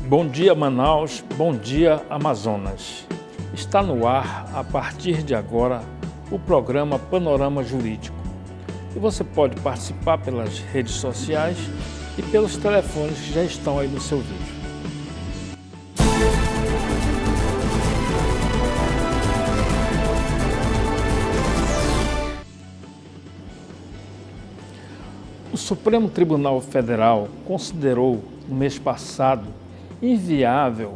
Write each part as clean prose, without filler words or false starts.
Bom dia, Manaus, bom dia, Amazonas. Está no ar, a partir de agora, o programa Panorama Jurídico. E você pode participar pelas redes sociais e pelos telefones que já estão aí no seu vídeo. O Supremo Tribunal Federal considerou, no mês passado, inviável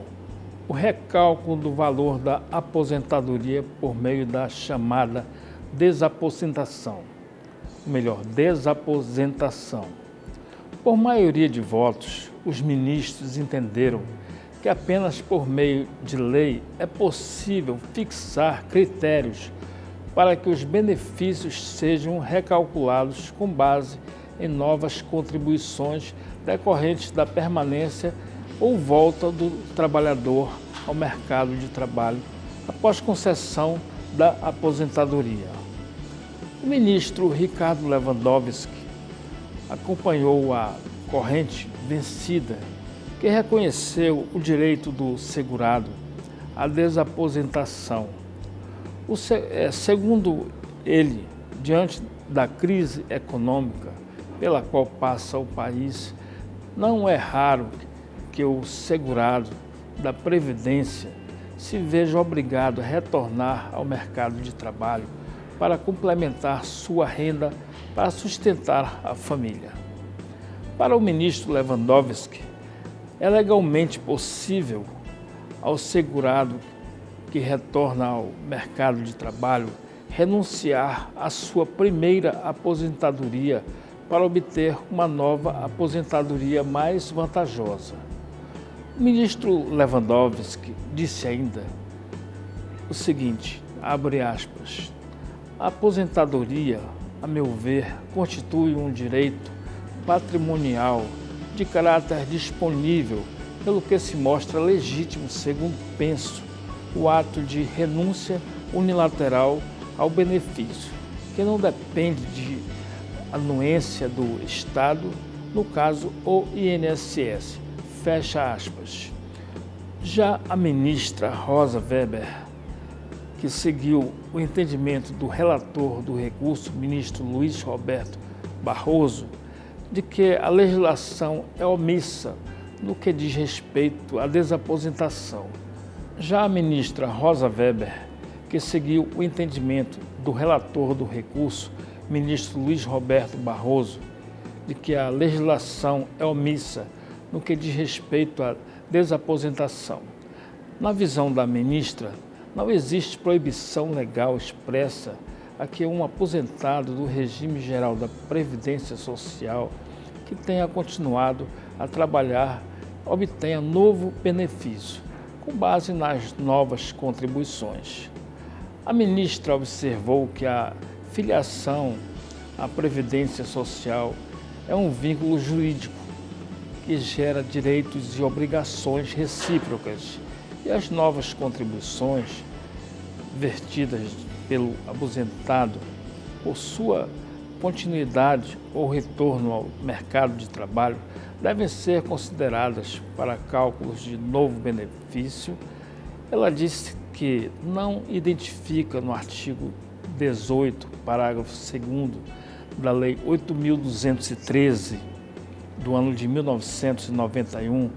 o recálculo do valor da aposentadoria por meio da chamada desaposentação. Desaposentação. Por maioria de votos, os ministros entenderam que apenas por meio de lei é possível fixar critérios para que os benefícios sejam recalculados com base em novas contribuições decorrentes da permanência ou volta do trabalhador ao mercado de trabalho após concessão da aposentadoria. O ministro Ricardo Lewandowski acompanhou a corrente vencida que reconheceu o direito do segurado à desaposentação. Segundo ele, diante da crise econômica pela qual passa o país, não é raro que o segurado da Previdência se veja obrigado a retornar ao mercado de trabalho para complementar sua renda para sustentar a família. Para o ministro Lewandowski, é legalmente possível ao segurado que retorna ao mercado de trabalho renunciar à sua primeira aposentadoria para obter uma nova aposentadoria mais vantajosa. O ministro Lewandowski disse ainda o seguinte, abre aspas, a aposentadoria, a meu ver, constitui um direito patrimonial de caráter disponível, pelo que se mostra legítimo, segundo penso, o ato de renúncia unilateral ao benefício, que não depende de anuência do Estado, no caso o INSS. Fecha aspas. Já a ministra Rosa Weber, que seguiu o entendimento do relator do recurso, ministro Luiz Roberto Barroso, de que a legislação é omissa no que diz respeito à desaposentação. Já a ministra Rosa Weber, que seguiu o entendimento do relator do recurso, ministro Luiz Roberto Barroso, de que a legislação é omissa no que diz respeito à desaposentação. Na visão da ministra, não existe proibição legal expressa a que um aposentado do regime geral da Previdência Social que tenha continuado a trabalhar obtenha novo benefício, com base nas novas contribuições. A ministra observou que a filiação à Previdência Social é um vínculo jurídico que gera direitos e obrigações recíprocas e as novas contribuições vertidas pelo aposentado por sua continuidade ou retorno ao mercado de trabalho devem ser consideradas para cálculos de novo benefício. Ela disse que não identifica no artigo 18, parágrafo 2º da Lei 8.213, do ano de 1991,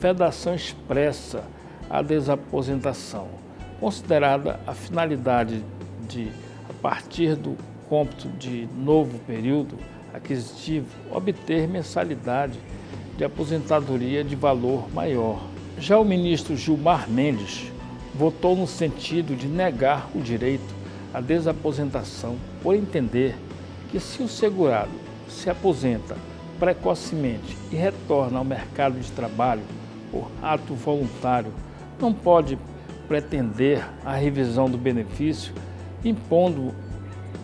vedação expressa à desaposentação, considerada a finalidade de, a partir do cômputo de novo período aquisitivo, obter mensalidade de aposentadoria de valor maior. Já o ministro Gilmar Mendes votou no sentido de negar o direito à desaposentação, por entender que se o segurado se aposenta precocemente e retorna ao mercado de trabalho por ato voluntário, não pode pretender a revisão do benefício, impondo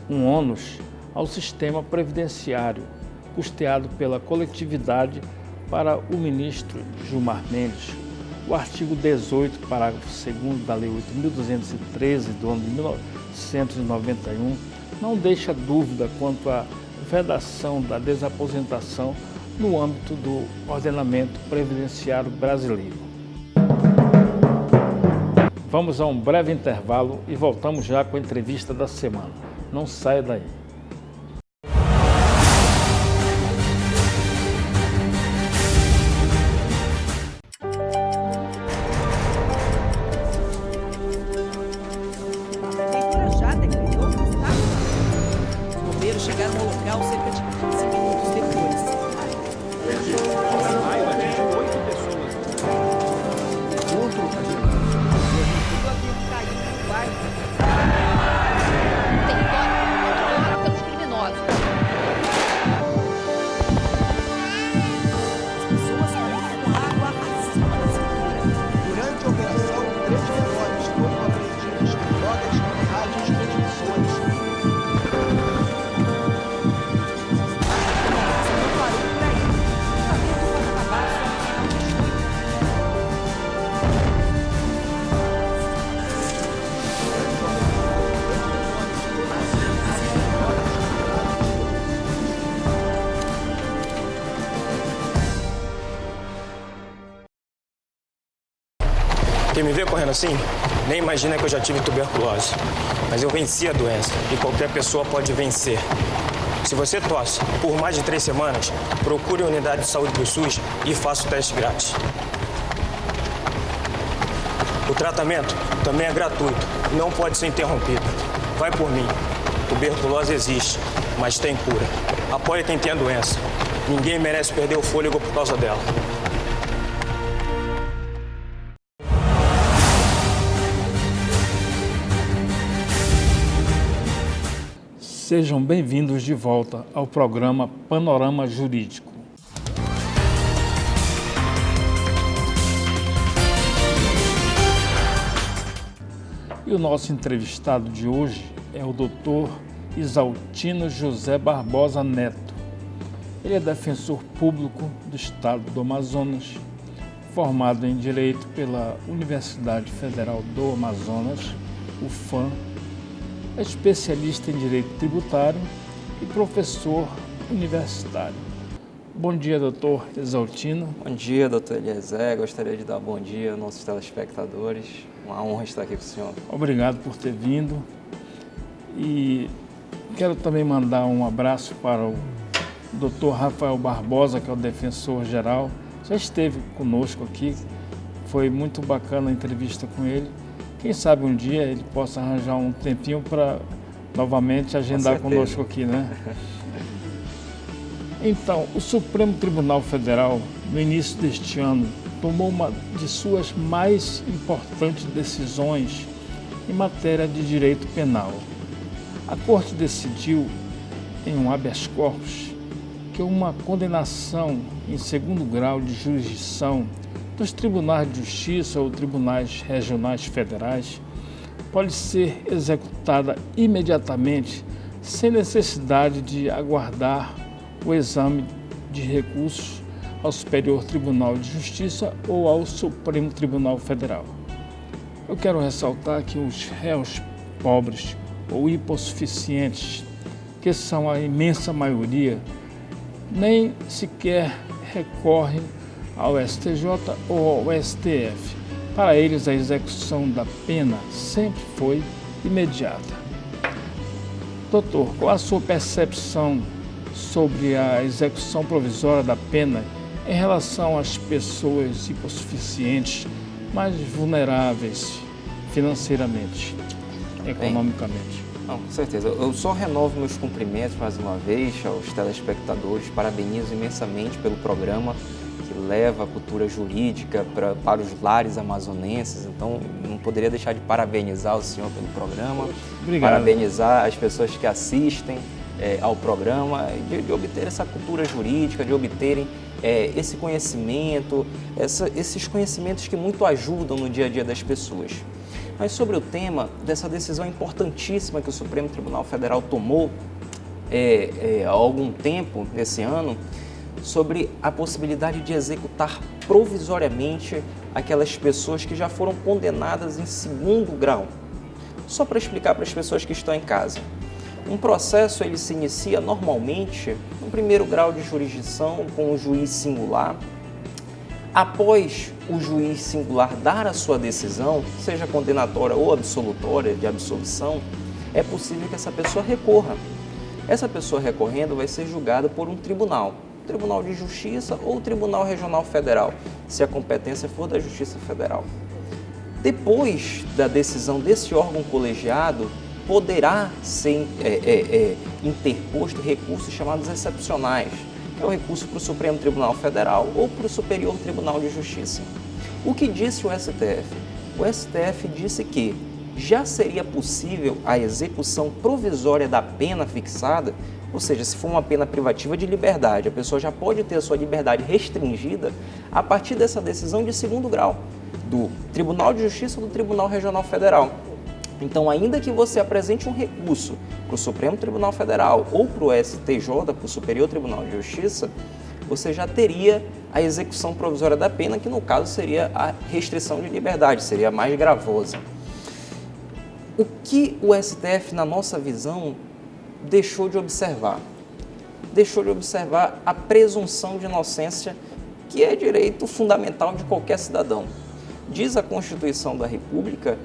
um ônus ao sistema previdenciário, custeado pela coletividade. Para o ministro Gilmar Mendes, o artigo 18, parágrafo 2º da Lei 8.213, do ano de 1991, não deixa dúvida quanto à vedação da desaposentação no âmbito do ordenamento previdenciário brasileiro. Vamos a um breve intervalo e voltamos já com a entrevista da semana. Não saia daí. Chegaram ao local cerca de 15 minutos depois. Território controlado pelos criminosos. As pessoas caíram com água acima da cintura. Durante a operação, 3 menores foram apreendidos com drogas e radiotransmissores. Quem me vê correndo assim, nem imagina que eu já tive tuberculose. Mas eu venci a doença e qualquer pessoa pode vencer. Se você tosse por mais de 3 semanas, procure a unidade de saúde do SUS e faça o teste grátis. O tratamento também é gratuito, não pode ser interrompido. Vai por mim. Tuberculose existe, mas tem cura. Apoie quem tem a doença. Ninguém merece perder o fôlego por causa dela. Sejam bem-vindos de volta ao programa Panorama Jurídico. E o nosso entrevistado de hoje é o Dr. Isaltino José Barbosa Neto. Ele é defensor público do Estado do Amazonas, formado em Direito pela Universidade Federal do Amazonas, UFAM, é especialista em Direito Tributário e professor universitário. Bom dia, doutor Isaltino. Bom dia, doutor Eliezer. Gostaria de dar bom dia aos nossos telespectadores. Uma honra estar aqui com o senhor. Obrigado por ter vindo. E quero também mandar um abraço para o doutor Rafael Barbosa, que é o defensor geral. Já esteve conosco aqui, foi muito bacana a entrevista com ele. Quem sabe um dia ele possa arranjar um tempinho para novamente agendar conosco aqui, né? Então, o Supremo Tribunal Federal, no início deste ano, tomou uma de suas mais importantes decisões em matéria de direito penal. A Corte decidiu, em um habeas corpus, que uma condenação em segundo grau de jurisdição dos tribunais de justiça ou tribunais regionais federais pode ser executada imediatamente, sem necessidade de aguardar o exame de recursos ao Superior Tribunal de Justiça ou ao Supremo Tribunal Federal. Eu quero ressaltar que os réus pobres ou hipossuficientes, que são a imensa maioria, nem sequer recorrem ao STJ ou ao STF. Para eles, a execução da pena sempre foi imediata. Doutor, qual a sua percepção sobre a execução provisória da pena em relação às pessoas hipossuficientes, mais vulneráveis financeiramente, economicamente? Não, com certeza. Eu só renovo meus cumprimentos mais uma vez aos telespectadores. Parabenizo imensamente pelo programa que leva a cultura jurídica para os lares amazonenses. Então, não poderia deixar de parabenizar o senhor pelo programa. Obrigado. Parabenizar as pessoas que assistem ao programa, de obter essa cultura jurídica, de obterem esse conhecimento, esses conhecimentos que muito ajudam no dia a dia das pessoas. Mas sobre o tema dessa decisão importantíssima que o Supremo Tribunal Federal tomou há algum tempo, esse ano, sobre a possibilidade de executar provisoriamente aquelas pessoas que já foram condenadas em segundo grau. Só para explicar para as pessoas que estão em casa. Um processo ele se inicia normalmente no primeiro grau de jurisdição com um juiz singular. Após o juiz singular dar a sua decisão, seja condenatória ou absolutória, de absolvição, é possível que essa pessoa recorra. Essa pessoa recorrendo vai ser julgada por um tribunal de Justiça ou Tribunal Regional Federal, se a competência for da Justiça Federal. Depois da decisão desse órgão colegiado, poderá ser interposto recursos chamados excepcionais, que é o recurso para o Supremo Tribunal Federal ou para o Superior Tribunal de Justiça. O que disse o STF? O STF disse que já seria possível a execução provisória da pena fixada, ou seja, se for uma pena privativa de liberdade, a pessoa já pode ter a sua liberdade restringida a partir dessa decisão de segundo grau, do Tribunal de Justiça ou do Tribunal Regional Federal. Então, ainda que você apresente um recurso para o Supremo Tribunal Federal ou para o STJ, para o Superior Tribunal de Justiça, você já teria a execução provisória da pena, que no caso seria a restrição de liberdade, seria mais gravosa. O que o STF, na nossa visão, deixou de observar? Deixou de observar a presunção de inocência, que é direito fundamental de qualquer cidadão. Diz a Constituição da República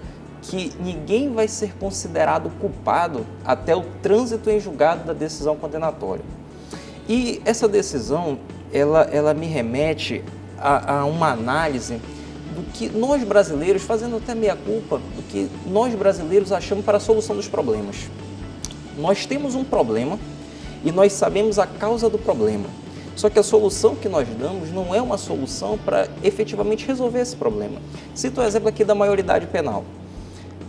que ninguém vai ser considerado culpado até o trânsito em julgado da decisão condenatória. E essa decisão, ela me remete a uma análise do que nós brasileiros, fazendo até meia-culpa, do que nós brasileiros achamos para a solução dos problemas. Nós temos um problema e nós sabemos a causa do problema. Só que a solução que nós damos não é uma solução para efetivamente resolver esse problema. Cito o exemplo aqui da maioridade penal.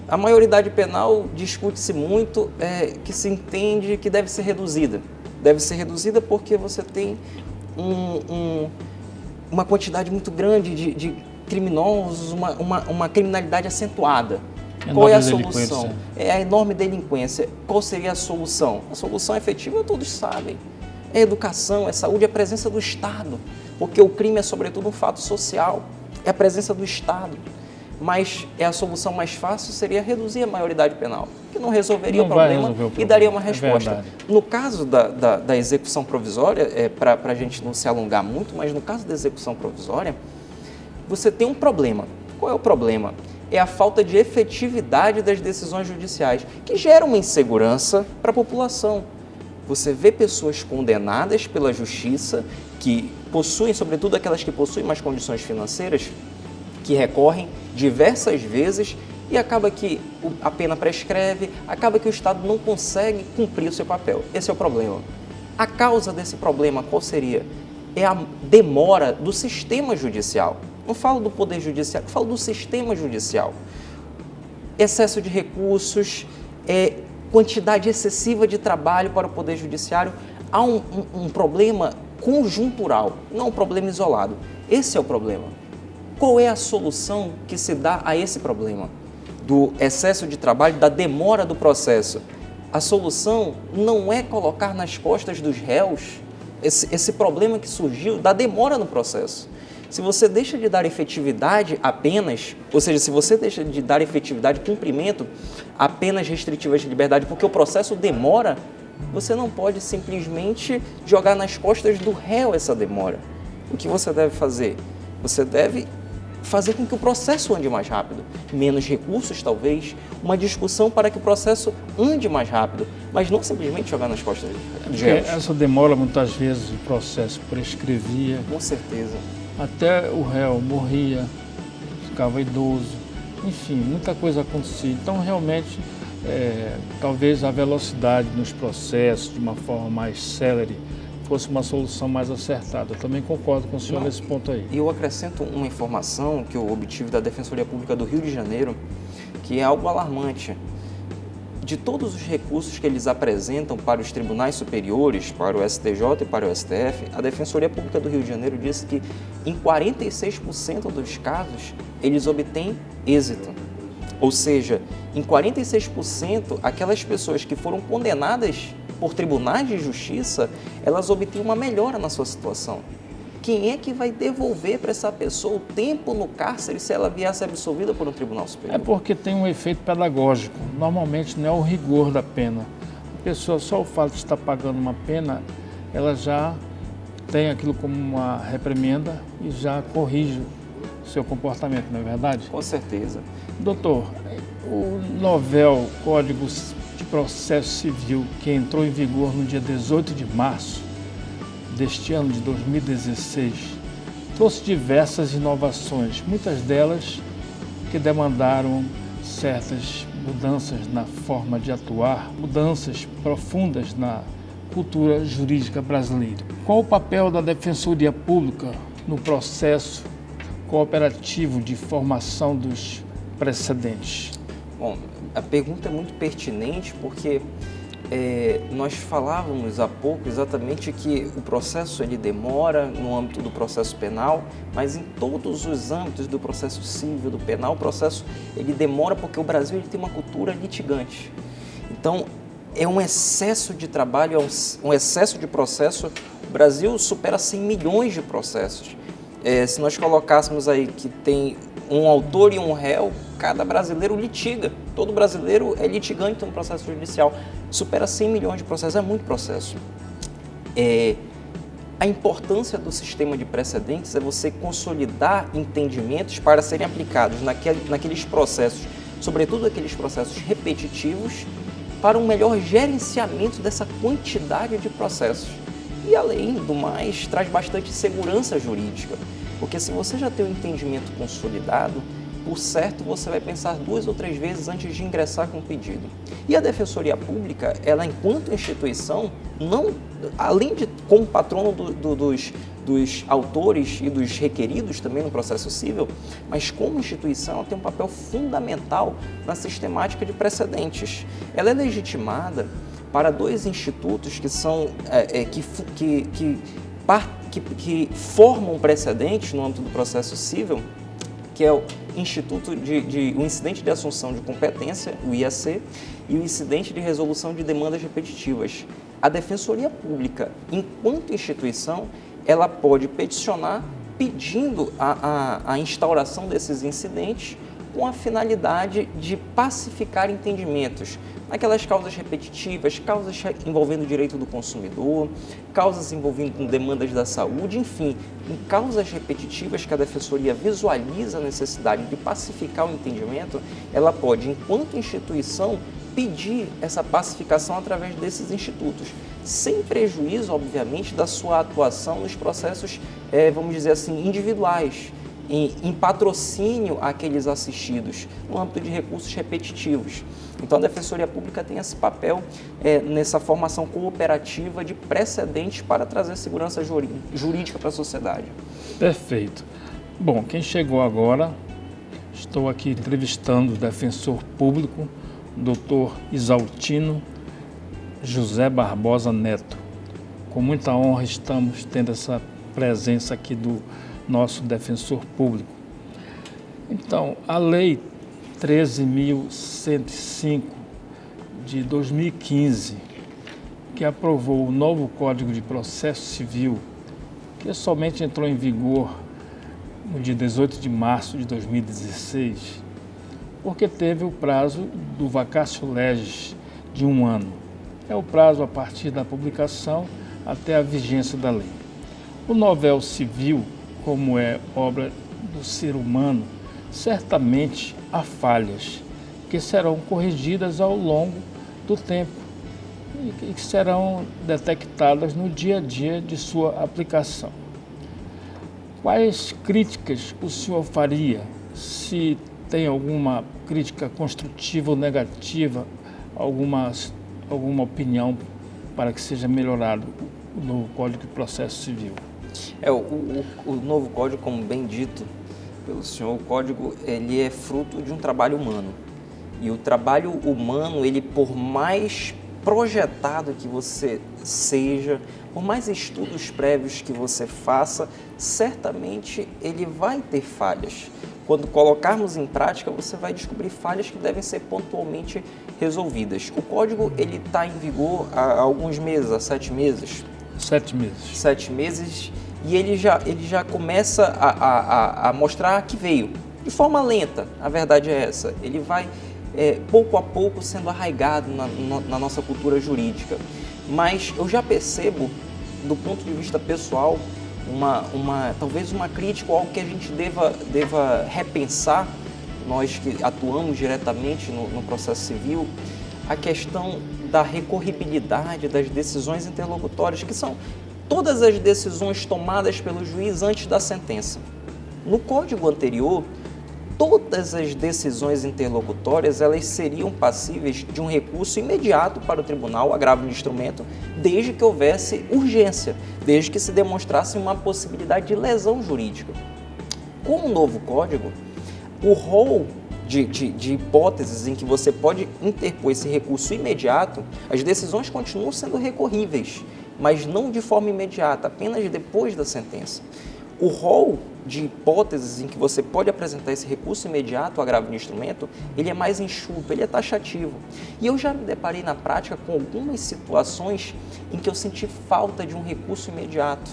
A maioridade penal discute-se muito que se entende que deve ser reduzida. Deve ser reduzida porque você tem uma quantidade muito grande de criminosos, uma criminalidade acentuada. Qual é a solução? É a enorme delinquência. Qual seria a solução? A solução efetiva todos sabem. É educação, é saúde, é a presença do Estado. Porque o crime é, sobretudo, um fato social. É a presença do Estado. Mas a solução mais fácil seria reduzir a maioridade penal, que não resolveria o problema e daria uma resposta. No caso da execução provisória, para a gente não se alongar muito, mas no caso da execução provisória, você tem um problema. Qual é o problema? É a falta de efetividade das decisões judiciais, que gera uma insegurança para a população. Você vê pessoas condenadas pela justiça, que possuem, sobretudo aquelas que possuem mais condições financeiras, que recorrem diversas vezes e acaba que a pena prescreve, acaba que o Estado não consegue cumprir o seu papel. Esse é o problema. A causa desse problema qual seria? É a demora do sistema judicial. Não falo do Poder Judiciário, falo do sistema judicial. Excesso de recursos, quantidade excessiva de trabalho para o Poder Judiciário. Há um problema conjuntural, não um problema isolado. Esse é o problema. Qual é a solução que se dá a esse problema? Do excesso de trabalho, da demora do processo. A solução não é colocar nas costas dos réus esse problema que surgiu da demora no processo. Se você deixa de dar efetividade a penas, ou seja, se você deixa de dar efetividade, cumprimento a penas restritivas de liberdade, porque o processo demora, você não pode simplesmente jogar nas costas do réu essa demora. O que você deve fazer? Você deve fazer com que o processo ande mais rápido. Menos recursos, talvez, uma discussão para que o processo ande mais rápido, mas não simplesmente jogar nas costas dos réus. Essa demora, muitas vezes, o processo prescrevia. Com certeza. Até o réu morria, ficava idoso, enfim, muita coisa acontecia. Então, realmente, talvez a velocidade nos processos, de uma forma mais célere, fosse uma solução mais acertada. Eu também concordo com o senhor nesse ponto aí. E eu acrescento uma informação que eu obtive da Defensoria Pública do Rio de Janeiro, que é algo alarmante. De todos os recursos que eles apresentam para os tribunais superiores, para o STJ e para o STF, a Defensoria Pública do Rio de Janeiro disse que em 46% dos casos eles obtêm êxito. Ou seja, em 46%, aquelas pessoas que foram condenadas por tribunais de justiça, elas obtêm uma melhora na sua situação. Quem é que vai devolver para essa pessoa o tempo no cárcere se ela vier a ser absolvida por um tribunal superior? É porque tem um efeito pedagógico. Normalmente não é o rigor da pena. A pessoa, só o fato de estar pagando uma pena, ela já tem aquilo como uma reprimenda e já corrige seu comportamento, não é verdade? Com certeza. Doutor, o novel Código de Processo Civil, que entrou em vigor no dia 18 de março deste ano de 2016, trouxe diversas inovações, muitas delas que demandaram certas mudanças na forma de atuar, mudanças profundas na cultura jurídica brasileira. Qual o papel da Defensoria Pública no processo cooperativo de formação dos precedentes? Bom, a pergunta é muito pertinente porque nós falávamos há pouco exatamente que o processo ele demora no âmbito do processo penal, mas em todos os âmbitos do processo civil, do penal, o processo ele demora porque o Brasil ele tem uma cultura litigante. Então, é um excesso de trabalho, é um excesso de processo. O Brasil supera 100 milhões de processos. Se nós colocássemos aí que tem um autor e um réu, cada brasileiro litiga. Todo brasileiro é litigante no processo judicial. Supera 100 milhões de processos, é muito processo. A importância do sistema de precedentes é você consolidar entendimentos para serem aplicados naqueles processos, sobretudo aqueles processos repetitivos, para um melhor gerenciamento dessa quantidade de processos. E, além do mais, traz bastante segurança jurídica, porque se você já tem um entendimento consolidado, por certo, você vai pensar 2 ou 3 vezes antes de ingressar com o pedido. E a Defensoria Pública, ela enquanto instituição, não, além de como patrono dos autores e dos requeridos também no processo civil, mas como instituição ela tem um papel fundamental na sistemática de precedentes. Ela é legitimada para 2 institutos que são que formam precedentes no âmbito do processo civil, que é o Instituto o Incidente de Assunção de Competência, o IAC, e o Incidente de Resolução de Demandas Repetitivas. A Defensoria Pública, enquanto instituição, ela pode peticionar pedindo a instauração desses incidentes com a finalidade de pacificar entendimentos naquelas causas repetitivas, causas envolvendo o direito do consumidor, causas envolvendo demandas da saúde, enfim, em causas repetitivas que a Defensoria visualiza a necessidade de pacificar o entendimento, ela pode, enquanto instituição, pedir essa pacificação através desses institutos, sem prejuízo, obviamente, da sua atuação nos processos, vamos dizer assim, individuais, em patrocínio àqueles assistidos, no âmbito de recursos repetitivos. Então, a Defensoria Pública tem esse papel nessa formação cooperativa de precedentes para trazer segurança jurídica para a sociedade. Perfeito. Bom, quem chegou agora, estou aqui entrevistando o defensor público, Dr. Isaltino José Barbosa Neto. Com muita honra estamos tendo essa presença aqui do nosso defensor público. Então, a Lei 13.105 de 2015, que aprovou o novo Código de Processo Civil, que somente entrou em vigor no dia 18 de março de 2016, porque teve o prazo do vacatio legis de 1 ano. É o prazo a partir da publicação até a vigência da lei. O novel civil, como é obra do ser humano, certamente há falhas que serão corrigidas ao longo do tempo e que serão detectadas no dia a dia de sua aplicação. Quais críticas o senhor faria, se tem alguma crítica construtiva ou negativa, alguma opinião para que seja melhorado o novo Código de Processo Civil? O novo código, como bem dito pelo senhor, o código ele é fruto de um trabalho humano. E o trabalho humano, ele por mais projetado que você seja, por mais estudos prévios que você faça, certamente ele vai ter falhas. Quando colocarmos em prática, você vai descobrir falhas que devem ser pontualmente resolvidas. O código ele está em vigor há alguns meses, há 7 meses. 7 meses. 7 meses, e ele já começa a mostrar que veio. De forma lenta, a verdade é essa. Ele vai, pouco a pouco, sendo arraigado na nossa cultura jurídica. Mas eu já percebo, do ponto de vista pessoal, talvez uma crítica ou algo que a gente deva repensar, nós que atuamos diretamente no processo civil, a questão da recorribilidade das decisões interlocutórias, que são todas as decisões tomadas pelo juiz antes da sentença. No Código anterior, todas as decisões interlocutórias elas seriam passíveis de um recurso imediato para o tribunal, agravo de instrumento, desde que houvesse urgência, desde que se demonstrasse uma possibilidade de lesão jurídica. Com o novo Código, o rol de hipóteses em que você pode interpor esse recurso imediato, as decisões continuam sendo recorríveis, mas não de forma imediata, apenas depois da sentença. O rol de hipóteses em que você pode apresentar esse recurso imediato, agravo de instrumento, ele é mais enxuto, ele é taxativo. E eu já me deparei na prática com algumas situações em que eu senti falta de um recurso imediato,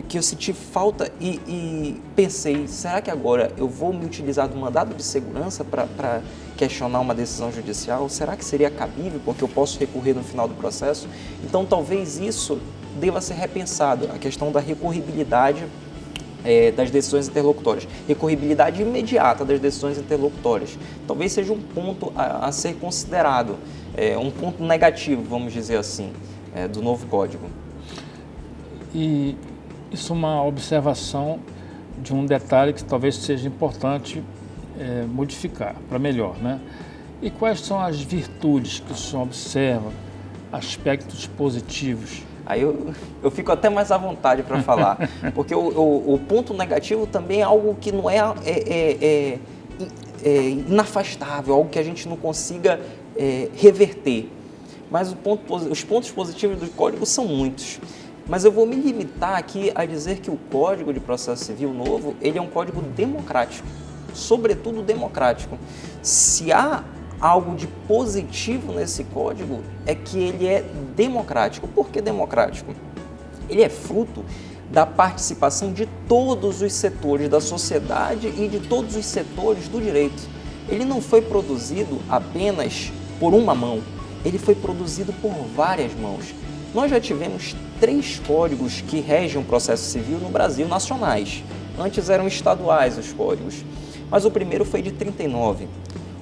que eu senti falta e pensei, será que agora eu vou me utilizar do mandado de segurança para questionar uma decisão judicial? Será que seria cabível, porque eu posso recorrer no final do processo? Então, talvez isso deva ser repensado, a questão da recorribilidade das decisões interlocutórias, recorribilidade imediata das decisões interlocutórias. Talvez seja um ponto a ser considerado, um ponto negativo, vamos dizer assim, do novo Código. E isso é uma observação de um detalhe que talvez seja importante modificar para melhor, né? E quais são as virtudes que o senhor observa, aspectos positivos? Aí eu fico até mais à vontade para falar, porque o ponto negativo também é algo que não é inafastável, algo que a gente não consiga reverter. Mas os pontos positivos do Código são muitos. Mas eu vou me limitar aqui a dizer que o Código de Processo Civil novo, ele é um código democrático, sobretudo democrático. Se há algo de positivo nesse código, é que ele é democrático. Por que democrático? Ele é fruto da participação de todos os setores da sociedade e de todos os setores do direito. Ele não foi produzido apenas por uma mão, ele foi produzido por várias mãos. Nós já tivemos 3 códigos que regem o processo civil no Brasil, nacionais. Antes eram estaduais os códigos, mas o primeiro foi de 39.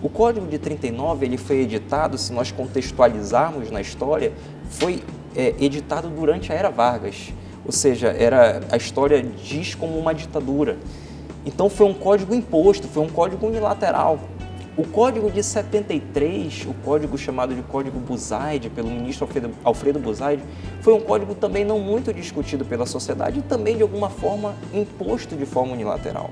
O Código de 39 ele foi editado, se nós contextualizarmos na história, foi editado durante a Era Vargas, ou seja, a história diz como uma ditadura. Então foi um código imposto, foi um código unilateral. O Código de 73, o código chamado de Código Buzaide, pelo ministro Alfredo Buzaide, foi um código também não muito discutido pela sociedade e também, de alguma forma, imposto de forma unilateral.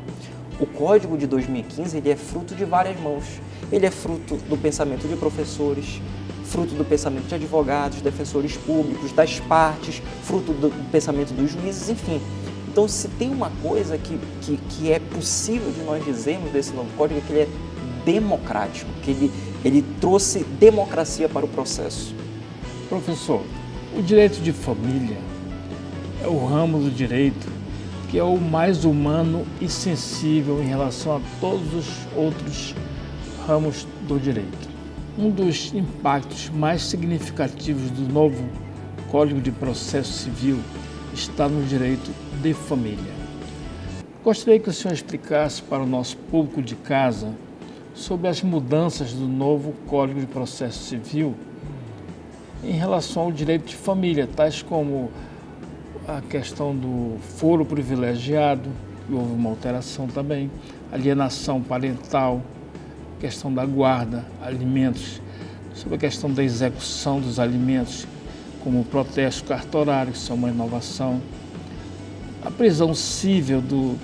O Código de 2015 ele é fruto de várias mãos. Ele é fruto do pensamento de professores, fruto do pensamento de advogados, defensores públicos, das partes, fruto do pensamento dos juízes, enfim. Então, se tem uma coisa que é possível de nós dizermos desse novo código, é que ele é democrático, que ele trouxe democracia para o processo. Professor, o direito de família é o ramo do direito que é o mais humano e sensível em relação a todos os outros ramos do direito. Um dos impactos mais significativos do novo Código de Processo Civil está no direito de família. Gostaria que o senhor explicasse para o nosso público de casa sobre as mudanças do novo Código de Processo Civil em relação ao direito de família, tais como a questão do foro privilegiado, que houve uma alteração também, alienação parental, questão da guarda, alimentos, sobre a questão da execução dos alimentos, como o protesto cartorário, que são uma inovação, a prisão cível do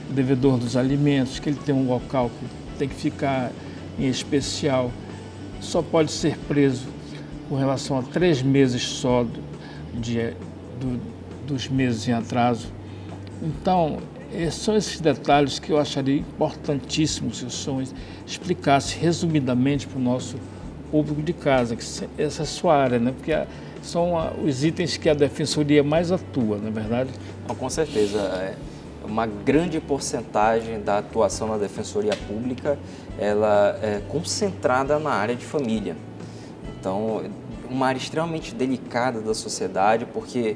devedor dos alimentos, que ele tem um local que tem que ficar em especial, só pode ser preso com relação a 3 meses só dos meses em atraso. Então, são esses detalhes que eu acharia importantíssimo se o senhor explicasse resumidamente para o nosso público de casa, que essa é a sua área, né? Porque são os itens que a Defensoria mais atua, não é verdade? Com certeza. Uma grande porcentagem da atuação na Defensoria Pública ela é concentrada na área de família. Então, uma área extremamente delicada da sociedade, porque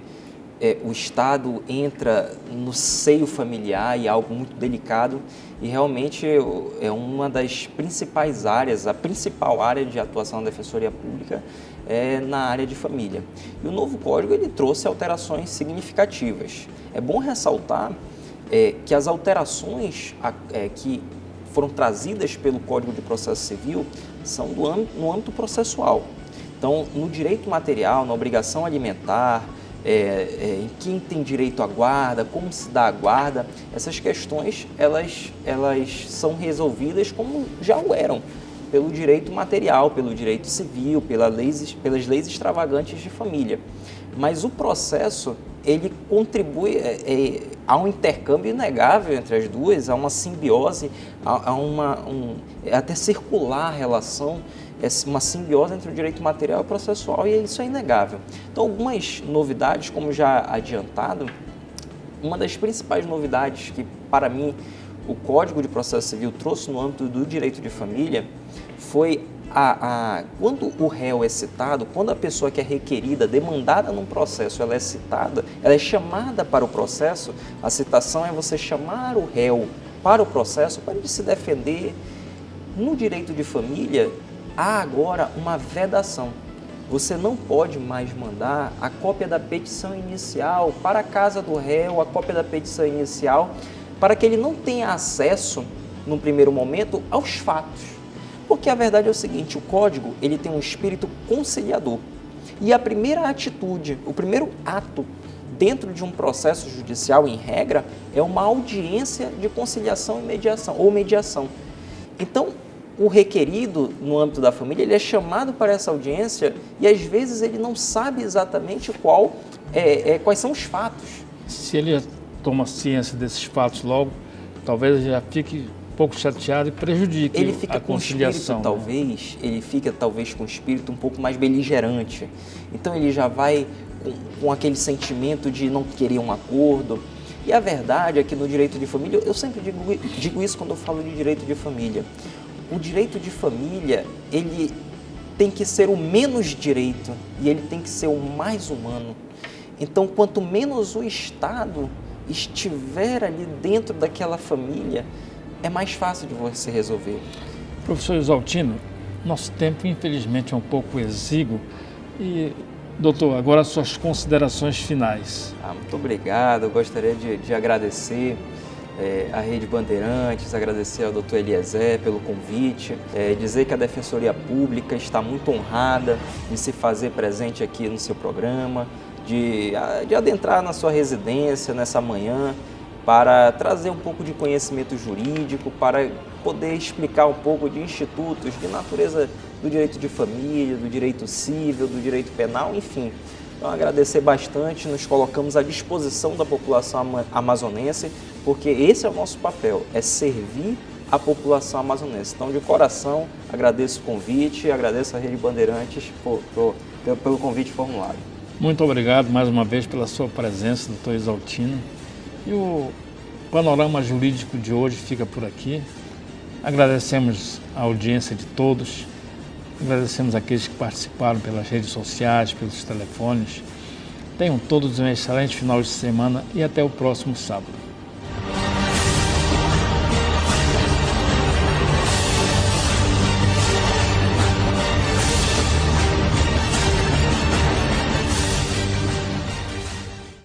o Estado entra no seio familiar e é algo muito delicado e realmente é uma das principais áreas, a principal área de atuação da Defensoria Pública é na área de família. E o novo Código ele trouxe alterações significativas. É bom ressaltar que as alterações que foram trazidas pelo Código de Processo Civil são no âmbito processual. Então, no direito material, na obrigação alimentar, em quem tem direito à guarda, como se dá a guarda, essas questões elas são resolvidas como já o eram, pelo direito material, pelo direito civil, pelas leis extravagantes de família. Mas o processo, ele contribui, há um intercâmbio inegável entre as duas, há uma simbiose, até circular a relação, uma simbiose entre o direito material e processual, e isso é inegável. Então, algumas novidades, como já adiantado, uma das principais novidades que, para mim, o Código de Processo Civil trouxe no âmbito do direito de família foi quando o réu é citado, quando a pessoa que é requerida, demandada num processo, ela é citada, ela é chamada para o processo, a citação é você chamar o réu para o processo para ele se defender. No direito de família, há agora uma vedação. Você não pode mais mandar a cópia da petição inicial para a casa do réu, a cópia da petição inicial, para que ele não tenha acesso, num primeiro momento, aos fatos. Porque a verdade é o seguinte, o Código ele tem um espírito conciliador. E a primeira atitude, o primeiro ato dentro de um processo judicial, em regra, é uma audiência de conciliação e mediação. Então, o requerido, no âmbito da família, ele é chamado para essa audiência e, às vezes, ele não sabe exatamente quais são os fatos. Se ele toma ciência desses fatos logo, talvez ele já fique um pouco chateado e prejudique ele fica a conciliação. Ele fica talvez com um espírito um pouco mais beligerante. Então, ele já vai com aquele sentimento de não querer um acordo. E a verdade é que no direito de família, eu sempre digo isso quando eu falo de direito de família, o direito de família, ele tem que ser o menos direito e ele tem que ser o mais humano. Então, quanto menos o Estado estiver ali dentro daquela família, é mais fácil de você resolver. Professor Exaltino, nosso tempo, infelizmente, é um pouco exíguo. E, doutor, agora as suas considerações finais. Muito obrigado. Eu gostaria de agradecer à Rede Bandeirantes, agradecer ao Dr. Eliezer pelo convite, dizer que a Defensoria Pública está muito honrada de se fazer presente aqui no seu programa, de adentrar na sua residência nessa manhã, para trazer um pouco de conhecimento jurídico, para poder explicar um pouco de institutos de natureza do direito de família, do direito civil, do direito penal, enfim. Então, agradecer bastante, nos colocamos à disposição da população amazonense, porque esse é o nosso papel, é servir a população amazonense. Então, de coração, agradeço o convite, agradeço a Rede Bandeirantes pelo convite formulado. Muito obrigado mais uma vez pela sua presença, doutor Exaltino. E o panorama jurídico de hoje fica por aqui. Agradecemos a audiência de todos, agradecemos aqueles que participaram pelas redes sociais, pelos telefones. Tenham todos um excelente final de semana e até o próximo sábado.